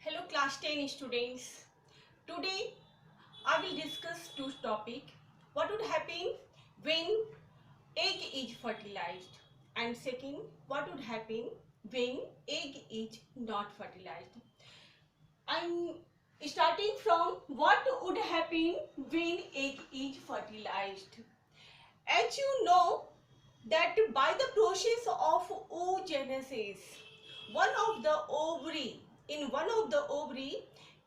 Hello class 10 students. Today I will discuss two topics. What would happen when egg is fertilized, and second, what would happen when egg is not fertilized. I'm starting from what would happen when egg is fertilized. As you know that by the process of oogenesis, in one of the ovary,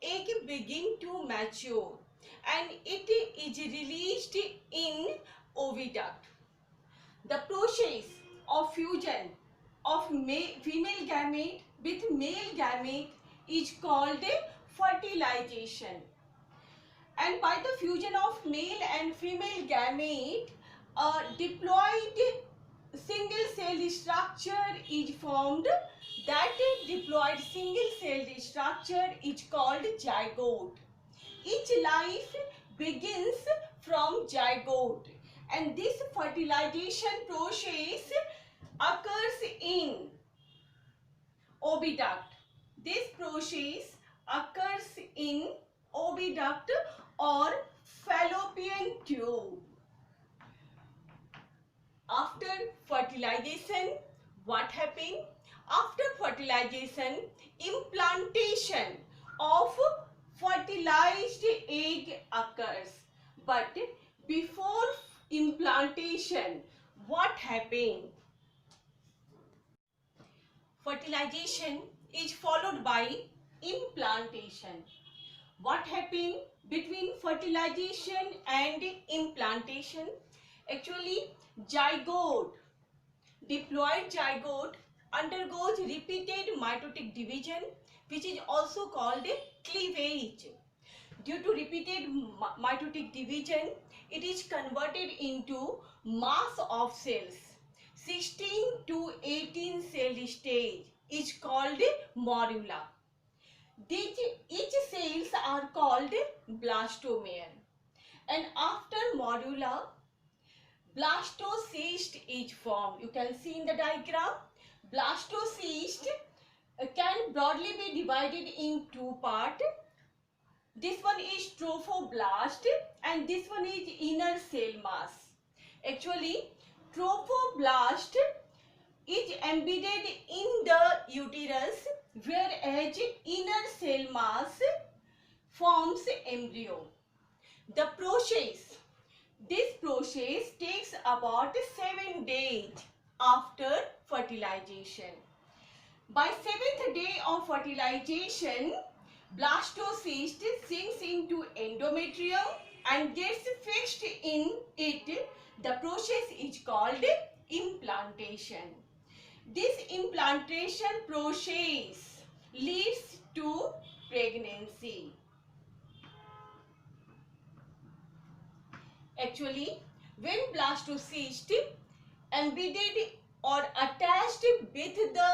egg begin to mature and it is released in oviduct. The process of fusion of female gamete with male gamete is called fertilization. And by the fusion of male and female gamete, a diploid single cell structure is formed. That diploid single cell structure is called zygote. Each life begins from zygote, and this fertilization process occurs in oviduct. This process occurs in oviduct or fallopian tube. After fertilization, what happens? After fertilization, implantation of fertilized egg occurs. But before implantation, what happens? Fertilization is followed by implantation. What happens between fertilization and implantation? Actually, zygote, diploid zygote undergoes repeated mitotic division, which is also called cleavage. Due to repeated mitotic division, it is converted into mass of cells. 16 to 18 cell stage is called morula. Each cells are called blastomere. And after morula, blastocyst is formed. You can see in the diagram, blastocyst can broadly be divided in two parts. This one is trophoblast and this one is inner cell mass. Actually, trophoblast is embedded in the uterus, whereas inner cell mass forms embryo. This process takes about 7 days after fertilization. By 7th day of fertilization, blastocyst sinks into endometrium and gets fixed in it. The process is called implantation. This implantation process leads to pregnancy. Actually, when blastocyst embedded or attached with the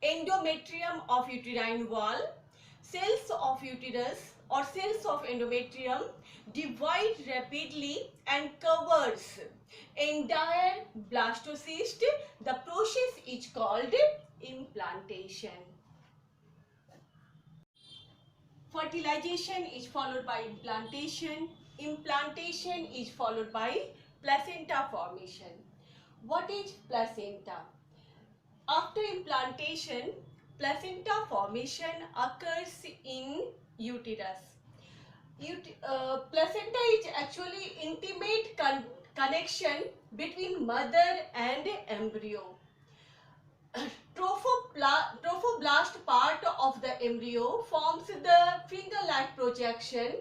endometrium of uterine wall, cells of uterus or cells of endometrium divide rapidly and covers entire blastocyst. The process is called implantation. Fertilization is followed by implantation. Implantation is followed by placenta formation. What is placenta? After implantation, placenta formation occurs in uterus. Placenta is actually intimate connection between mother and embryo. Trophoblast part of the embryo forms the finger-like projection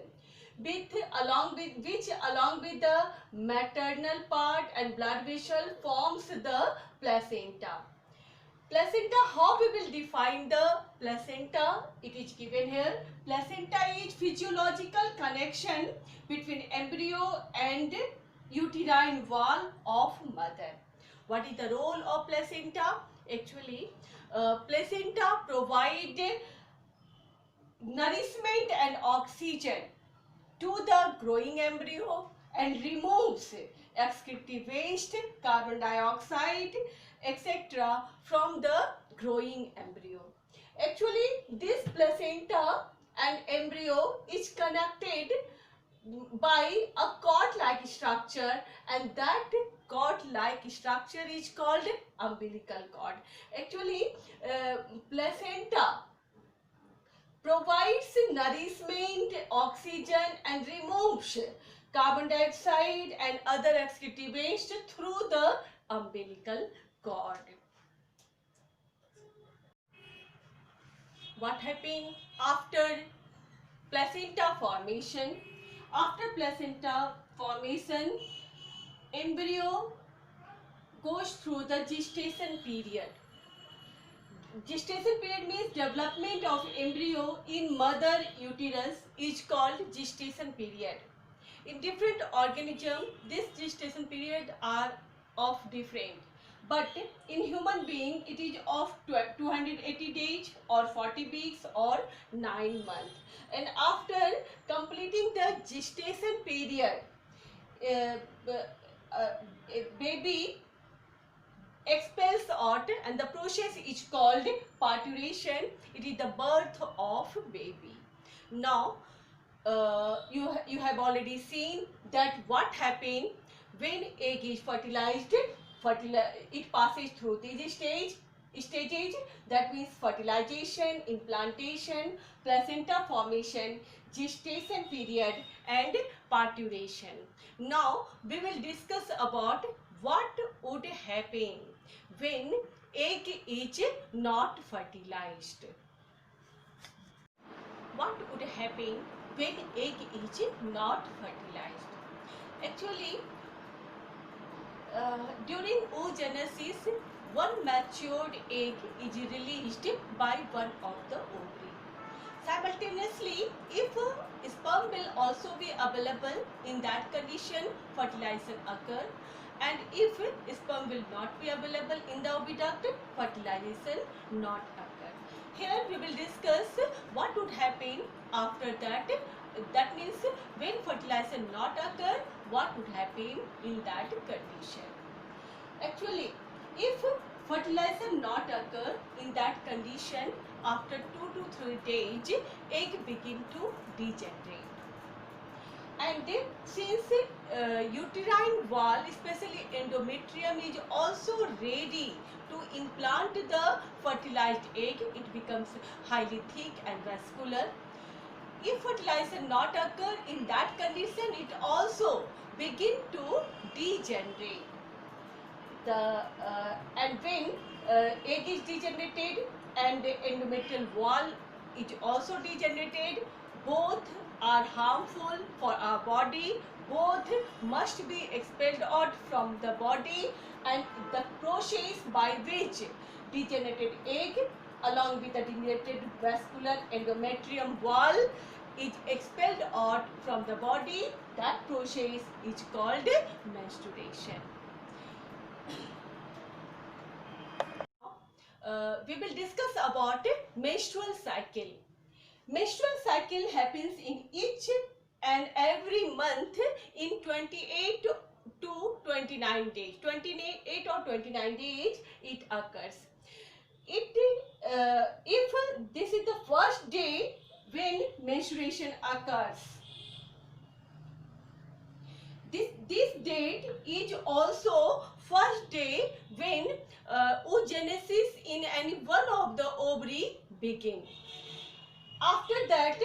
along with the maternal part and blood vessel forms the placenta. Placenta, how we will define the placenta? It is given here. Placenta is physiological connection between embryo and uterine wall of mother. What is the role of placenta? Actually, placenta provide nourishment and oxygen to the growing embryo and removes excretive waste, carbon dioxide, etc. from the growing embryo. Actually, this placenta and embryo is connected by a cord-like structure, and that cord-like structure is called umbilical cord. Actually, placenta provides nourishment, oxygen, and removes carbon dioxide and other excretory waste through the umbilical cord. What happens after placenta formation? After placenta formation, embryo goes through the gestation period. Gestation period means development of embryo in mother uterus is called gestation period. In different organisms, this gestation period are of different. But in human being, it is of 280 days or 40 weeks or 9 months. And after completing the gestation period, uh, a baby expels out, and the process is called parturition. It is the birth of baby. Now, you have already seen that what happens when egg is fertilized. It passes through these stages, that means fertilization, implantation, placenta formation, gestation period, and parturition. Now we will discuss about what would happen when egg is not fertilized. What would happen when egg is not fertilized? Actually, during oogenesis, one matured egg is released by one of the ovary. Simultaneously, if sperm will also be available, in that condition fertilization occur, and if sperm will not be available in the oviduct, fertilization not occur. Here we will discuss what would happen after that. That means when fertilization not occur, what would happen in that condition. Actually, if fertilization not occur in that condition, after 2 to 3 days, egg begin to degenerate. And since uterine wall, especially endometrium, is also ready to implant the fertilized egg, it becomes highly thick and vascular. If fertilization not occur in that condition, it also begin to degenerate. And when egg is degenerated and the endometrial wall is also degenerated, both are harmful for our body. Both must be expelled out from the body, and the process by which degenerated egg along with the degenerated vascular endometrium wall is expelled out from the body, that process is called menstruation. We will discuss about menstrual cycle. Menstrual cycle happens in each and every month in 28 to 29 days. 28 or 29 days it occurs. If this is the first day when menstruation occurs, this date is also first day when oogenesis in any one of the ovary begin. After that,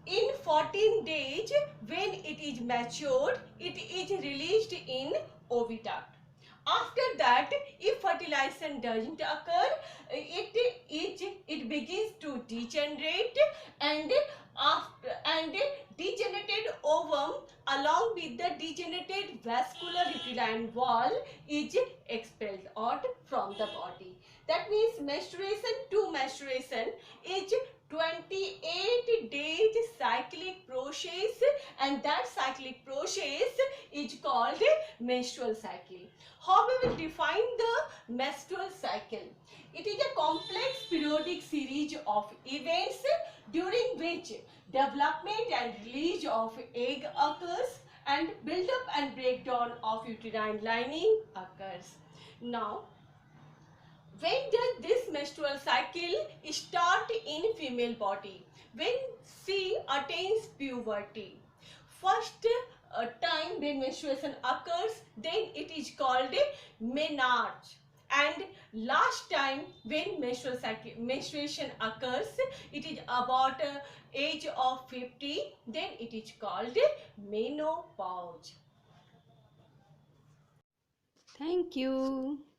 in 14 days, when it is matured, it is released in oviduct. After that, if fertilization doesn't occur, it begins to degenerate, and degenerated ovum along with the degenerated vascular uterine wall is expelled out from the body. That means menstruation to menstruation is 28 days cyclic process, and that cyclic process is called menstrual cycle. How we will define the menstrual cycle? It is a complex periodic series of events during which development and release of egg occurs and build-up and breakdown of uterine lining occurs. Now, when does this menstrual cycle start in female body when she attains puberty. First time when menstruation occurs, then it is called menarche, and last time when menstruation occurs, it is about age of 50, then it is called menopause. Thank you.